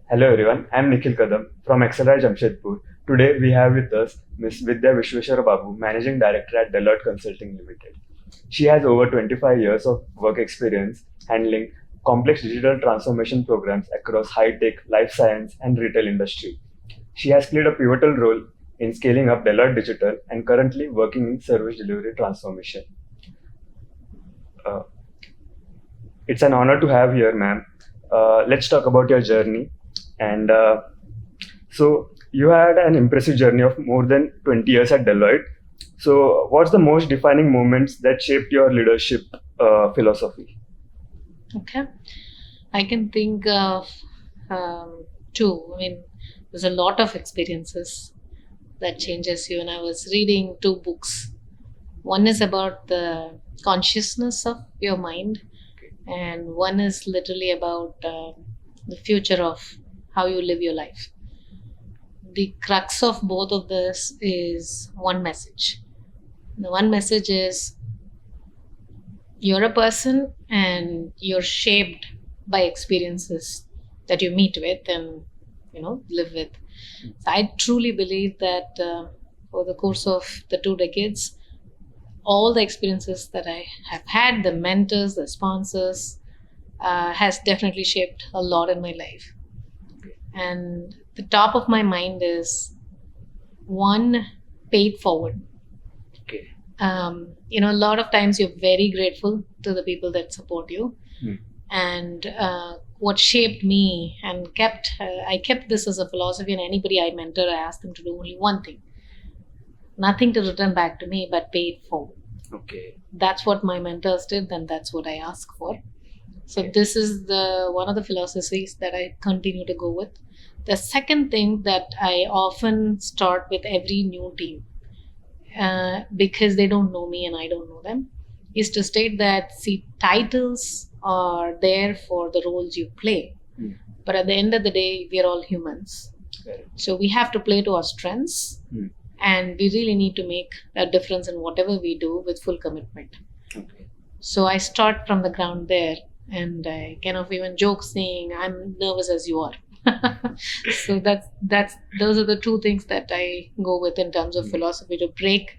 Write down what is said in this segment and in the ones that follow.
Hello everyone, I am Nikhil Kadam from XLRI Jamshedpur. Today we have with us Ms. Vidya Vishweshwar Babu, Managing Director at Deloitte Consulting Limited. She has over 25 years of work experience handling complex digital transformation programs across high-tech, life science and retail industry. She has played a pivotal role in scaling up Deloitte Digital and currently working in service delivery transformation. Uh, it's an honor to have you here, ma'am. Let's talk about your journey. And so you had an impressive journey of more than 20 years at Deloitte. So what's the most defining moments that shaped your leadership philosophy? Okay, I can think of two. I mean, there's a lot of experiences that changes you. And I was reading two books. One is about the consciousness of your mind, and one is literally about the future of how you live your life. The crux of both of this is one message. The one message is you're a person and you're shaped by experiences that you meet with and live with. So I truly believe that over the course of the 2 decades, all the experiences that I have had, the mentors, the sponsors, has definitely shaped a lot in my life. And the top of my mind is one, pay it forward. Okay. A lot of times you're very grateful to the people that support you. And what shaped me and I kept this as a philosophy, and anybody I mentor, I ask them to do only one thing. Nothing to return back to me, but pay it forward. Okay. That's what my mentors did, and that's what I ask for. So Okay. this is one of the philosophies that I continue to go with. The second thing that I often start with every new team, because they don't know me and I don't know them, is to state that, see, titles are there for the roles you play. But at the end of the day, we are all humans. Correct. So we have to play to our strengths, and we really need to make a difference in whatever we do with full commitment. Okay. So I start from the ground there, and I kind of even joke saying, I'm nervous as you are. So those are the two things that I go with in terms of philosophy, to break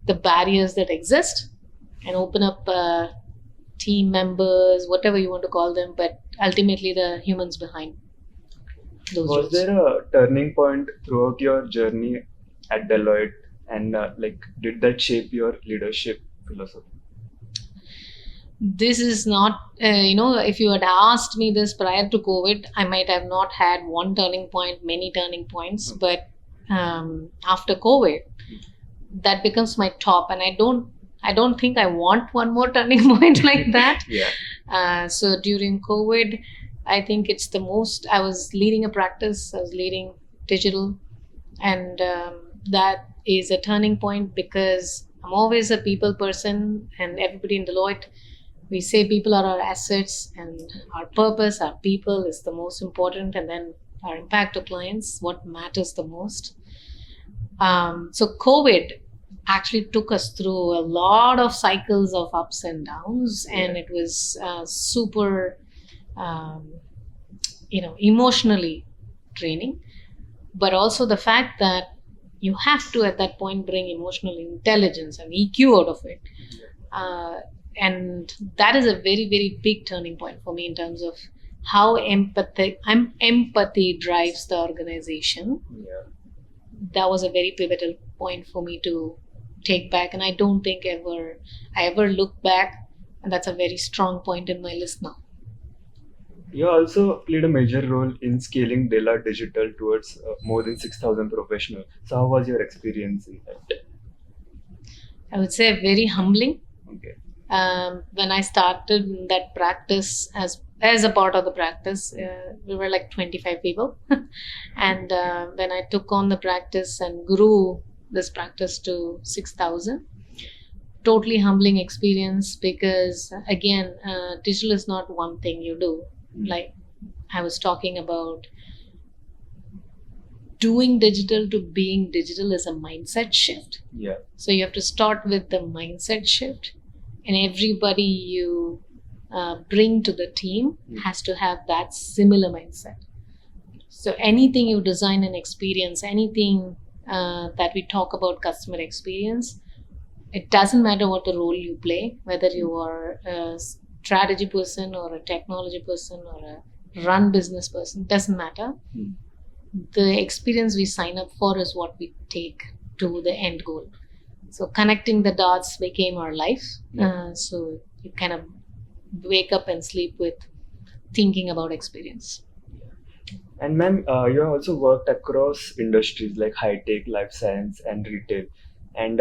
the barriers that exist and open up team members, whatever you want to call them, but ultimately the humans behind those Was roles. there a turning point throughout your journey at Deloitte, and did that shape your leadership philosophy? This is not, if you had asked me this prior to COVID, I might have not had one turning point, many turning points. But after COVID, that becomes my top, and I don't think I want one more turning point like that. Yeah. So during COVID, I think it's the most. I was leading a practice. I was leading digital, and that is a turning point, because I'm always a people person, and everybody in Deloitte, we say people are our assets, and our purpose, our people is the most important, and then our impact to clients, what matters the most. So COVID actually took us through a lot of cycles of ups and downs, and it was super, emotionally draining. But also the fact that you have to at that point bring emotional intelligence and EQ out of it. And that is a very, very big turning point for me in terms of how empathy drives the organization. Yeah. That was a very pivotal point for me to take back, and I don't think I ever look back, and that's a very strong point in my list now. You also played a major role in scaling Deloitte Digital towards more than 6,000 professionals. So how was your experience in that? I would say very humbling. Okay. When I started in that practice, as a part of the practice, we were like 25 people. And when I took on the practice and grew this practice to 6,000, totally humbling experience, because again, digital is not one thing you do. Like I was talking about, doing digital to being digital is a mindset shift. Yeah. So you have to start with the mindset shift, and everybody you bring to the team has to have that similar mindset. So anything you design and experience, anything that we talk about customer experience, it doesn't matter what the role you play, whether you are a strategy person or a technology person or a run business person, doesn't matter. The experience we sign up for is what we take to the end goal. So connecting the dots became our life. So you kind of wake up and sleep with thinking about experience. And ma'am, you have also worked across industries like high tech, life science, and retail. And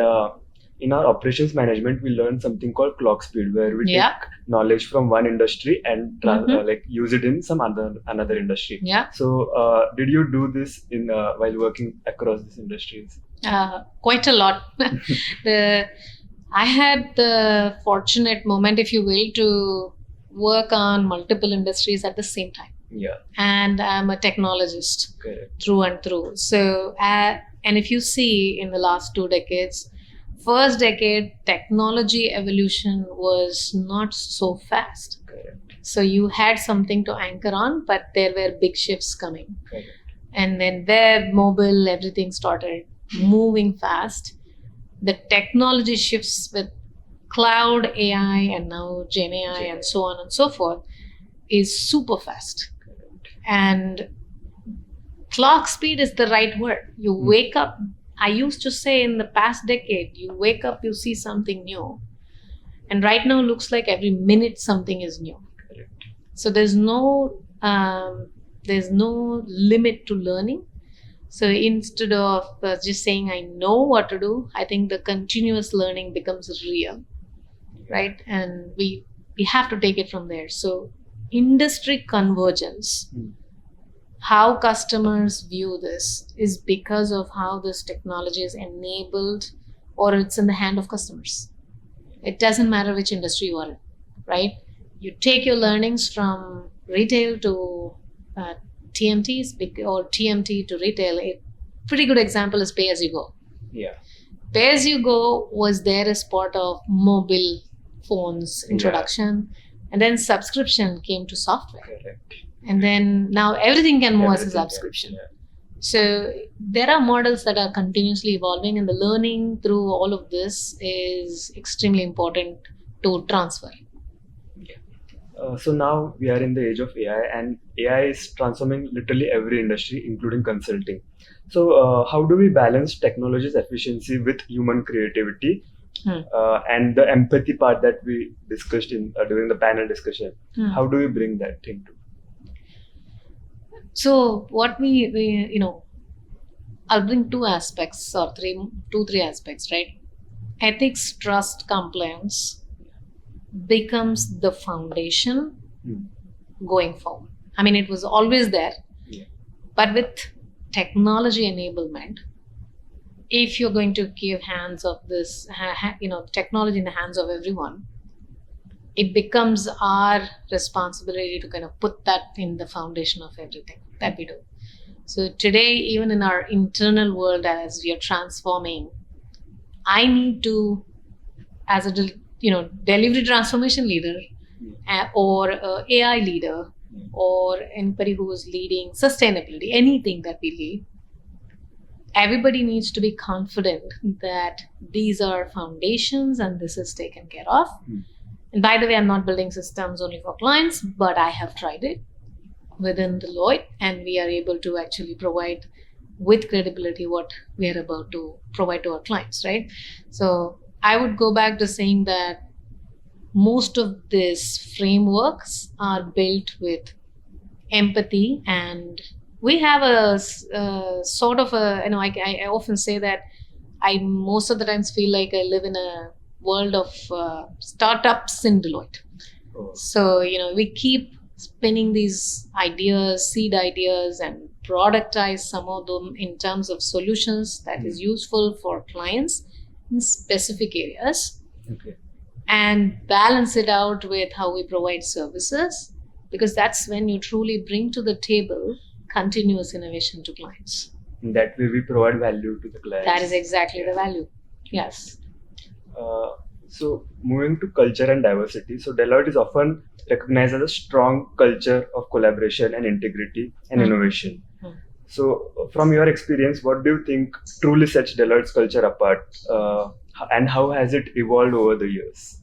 in our operations management, we learn something called clock speed, where we take knowledge from one industry and like use it in some another industry. Yeah. So, did you do this in while working across these industries? Quite a lot. I had the fortunate moment, if you will, to work on multiple industries at the same time. Yeah. And I'm a technologist through and through. So, and if you see in the last 2 decades, first decade, technology evolution was not so fast. So you had something to anchor on, but there were big shifts coming. And then web, mobile, everything started moving fast. The technology shifts with cloud, AI, and now Gen AI and so on and so forth is super fast. And clock speed is the right word. You wake up, I used to say in the past decade, you wake up, you see something new. And right now looks like every minute something is new. So there's no limit to learning. So instead of just saying I know what to do, I think the continuous learning becomes real, right? And we have to take it from there. So industry convergence, how customers view this is because of how this technology is enabled or it's in the hand of customers. It doesn't matter which industry you are in, right? You take your learnings from retail to TMTs or TMT to retail. A pretty good example is pay as you go. Yeah. Pay as you go was there as part of mobile phones introduction, and then subscription came to software. And then now everything can move as a subscription. So there are models that are continuously evolving, and the learning through all of this is extremely important to transfer. So now we are in the age of AI, and AI is transforming literally every industry, including consulting. So how do we balance technology's efficiency with human creativity and the empathy part that we discussed in during the panel discussion? How do we bring that into? So what we I'll bring 2 aspects or 3 aspects, right? Ethics, trust, compliance becomes the foundation going forward. I mean, it was always there, but with technology enablement, if you're going to give hands of this, technology in the hands of everyone, it becomes our responsibility to kind of put that in the foundation of everything that we do. So today, even in our internal world, as we are transforming, I need to, as a delivery transformation leader or AI leader or anybody who is leading sustainability, anything that we lead, everybody needs to be confident that these are foundations and this is taken care of. And by the way, I'm not building systems only for clients, but I have tried it within Deloitte, and we are able to actually provide with credibility what we are about to provide to our clients, right? So I would go back to saying that most of these frameworks are built with empathy, and we have a sort of I often say that I most of the times feel like I live in a world of startups in Deloitte. So we keep spinning these ideas, seed ideas, and productize some of them in terms of solutions that is useful for clients in specific areas, and balance it out with how we provide services, because that's when you truly bring to the table continuous innovation to clients. In that way, we provide value to the clients. That is exactly the value. Yes. So moving to culture and diversity, so Deloitte is often recognized as a strong culture of collaboration and integrity and innovation. So from your experience, what do you think truly sets Deloitte's culture apart, and how has it evolved over the years?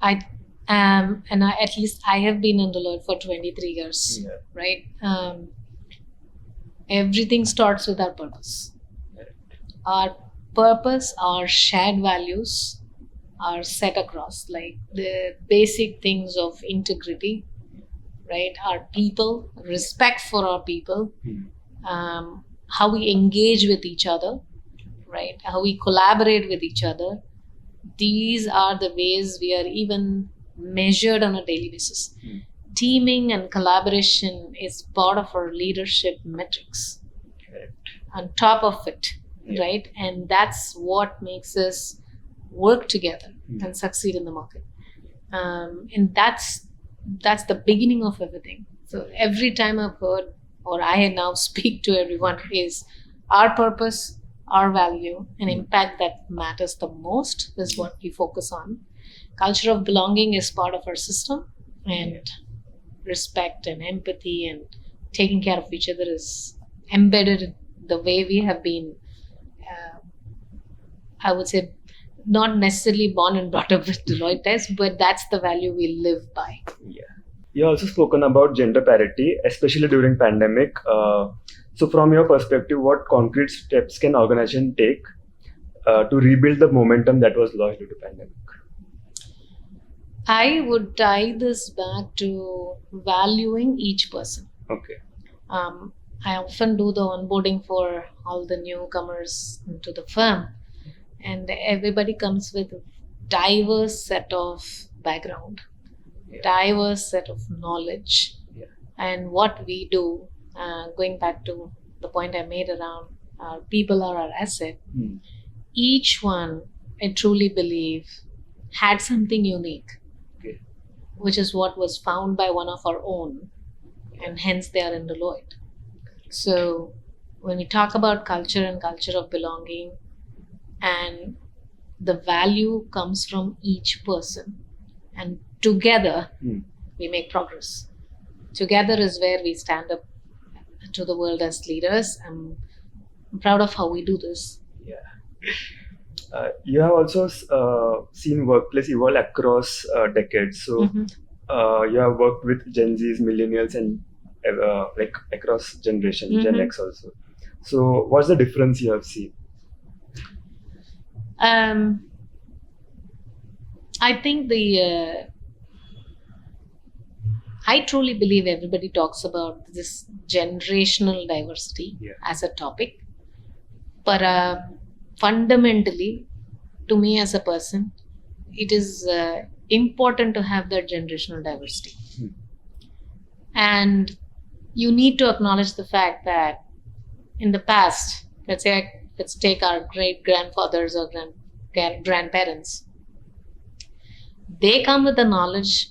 I at least I have been in Deloitte for 23 years, Yeah. right? Everything starts with our purpose. Our purpose, our shared values are set across, like the basic things of integrity, right? Our people, respect for our people, how we engage with each other, right? How we collaborate with each other. These are the ways we are even measured on a daily basis. Teaming and collaboration is part of our leadership metrics. Correct. On top of it, Yeah. right? And that's what makes us work together and succeed in the market. And that's the beginning of everything. So every time I've heard, or I now speak to everyone, is our purpose, our value, and impact that matters the most is what we focus on. Culture of belonging is part of our system, and respect and empathy and taking care of each other is embedded in the way we have been, I would say, not necessarily born and brought up with Deloitte test, but that's the value we live by. Yeah. You also spoken about gender parity, especially during pandemic. So from your perspective, what concrete steps can organization take to rebuild the momentum that was lost due to pandemic? I would tie this back to valuing each person. Okay. I often do the onboarding for all the newcomers into the firm, and everybody comes with a diverse set of background, diverse set of knowledge. And what we do, going back to the point I made around people are our asset, each one, I truly believe, had something unique, which is what was found by one of our own, and hence they are in Deloitte. So when we talk about culture and culture of belonging, and the value comes from each person, and together we make progress. Together is where we stand up to the world as leaders. I'm proud of how we do this. Yeah. You have also seen workplace evolve across decades. So you have worked with Gen Zs, millennials, and like across generations, Gen X also. So what's the difference you have seen? I think I truly believe everybody talks about this generational diversity as a topic, but fundamentally, to me as a person, it is important to have that generational diversity. And you need to acknowledge the fact that in the past, let's take our great grandfathers or grandparents, they come with the knowledge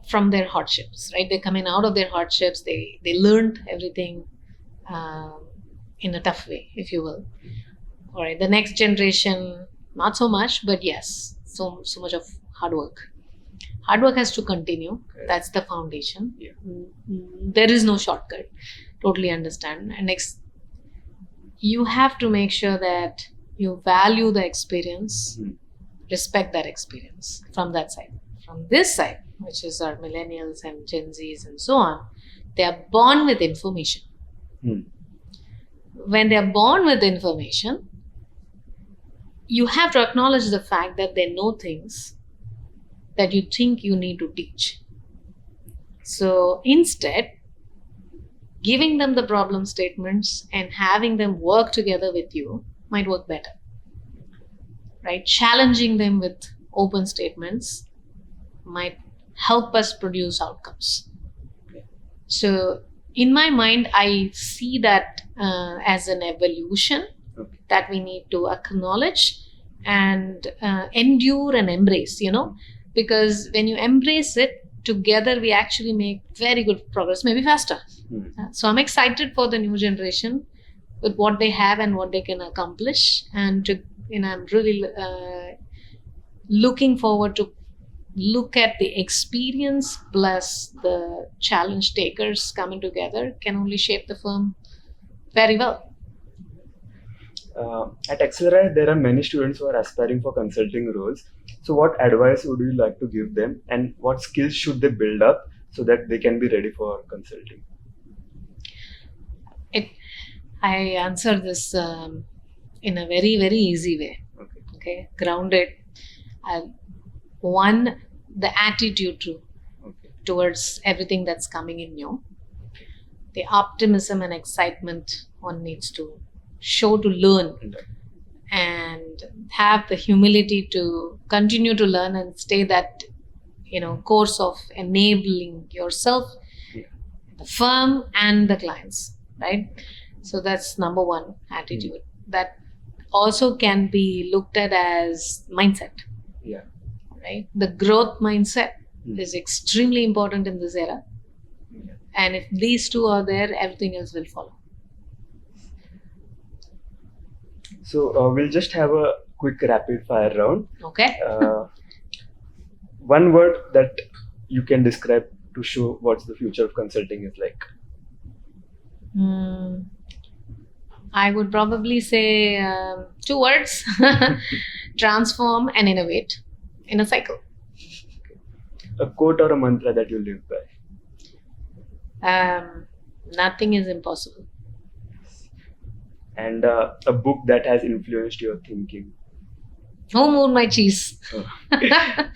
from their hardships, right? They're coming out of their hardships. They learned everything in a tough way, if you will. All right, the next generation, not so much, but yes, so much of hard work. Hard work has to continue. That's the foundation. There is no shortcut. Totally understand. And next, you have to make sure that you value the experience, respect that experience from that side. From this side, which is our millennials and Gen Zs and so on, they are born with information. When they are born with information, you have to acknowledge the fact that they know things that you think you need to teach. So instead, giving them the problem statements and having them work together with you might work better, right? Challenging them with open statements might help us produce outcomes. So in my mind, I see that as an evolution that we need to acknowledge and endure and embrace, because when you embrace it, together we actually make very good progress, maybe faster. So I'm excited for the new generation with what they have and what they can accomplish. And I'm really looking forward to look at the experience plus the challenge takers coming together can only shape the firm very well. At XLRI, there are many students who are aspiring for consulting roles. So, what advice would you like to give them, and what skills should they build up so that they can be ready for consulting? I answer this in a very, very easy way. Okay, grounded. One, the attitude towards everything that's coming in new. The optimism and excitement one needs to show to learn, and have the humility to continue to learn and stay that course of enabling yourself, the firm and the clients, right? So that's number one, attitude. That also can be looked at as mindset. Yeah. Right? The growth mindset is extremely important in this era. Yeah. And if these two are there, everything else will follow. So we'll just have a quick rapid fire round. Okay. One word that you can describe to show what the future of consulting is like. I would probably say 2 words: transform and innovate in a cycle. A quote or a mantra that you live by. Nothing is impossible. And a book that has influenced your thinking. Who Moved My Cheese? I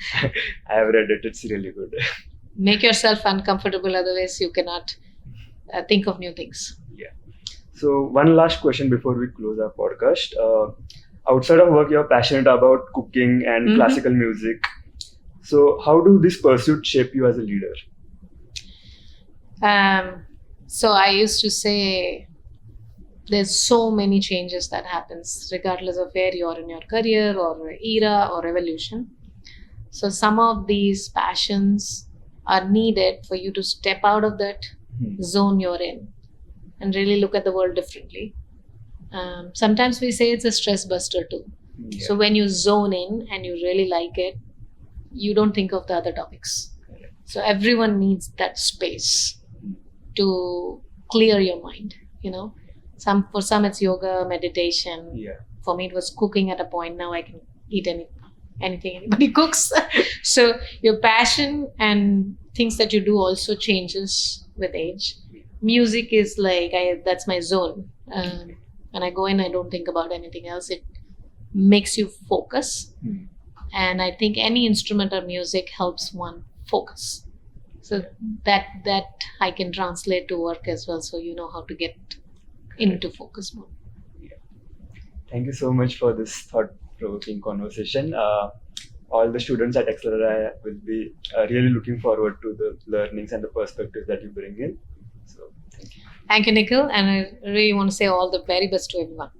have read it. It's really good. Make yourself uncomfortable, otherwise you cannot think of new things. Yeah. So one last question before we close our podcast. Outside of work, you're passionate about cooking and classical music. So how do this pursuit shape you as a leader? So I used to say there's so many changes that happens regardless of where you are in your career or era or evolution. So some of these passions are needed for you to step out of that zone you're in and really look at the world differently. Sometimes we say it's a stress buster too. Yeah. So when you zone in and you really like it, you don't think of the other topics. So everyone needs that space to clear your mind, For some it's yoga, meditation. Yeah. For me it was cooking at a point. Now I can eat anything anybody cooks. So your passion and things that you do also changes with age. Music is like, that's my zone. When I go in, I don't think about anything else. It makes you focus. And I think any instrument or music helps one focus. So that I can translate to work as well. So you know how to get into focus mode. Yeah. Thank you so much for this thought-provoking conversation. All the students at XLRI will be really looking forward to the learnings and the perspectives that you bring in. So thank you. Thank you, Nikhil. And I really want to say all the very best to everyone.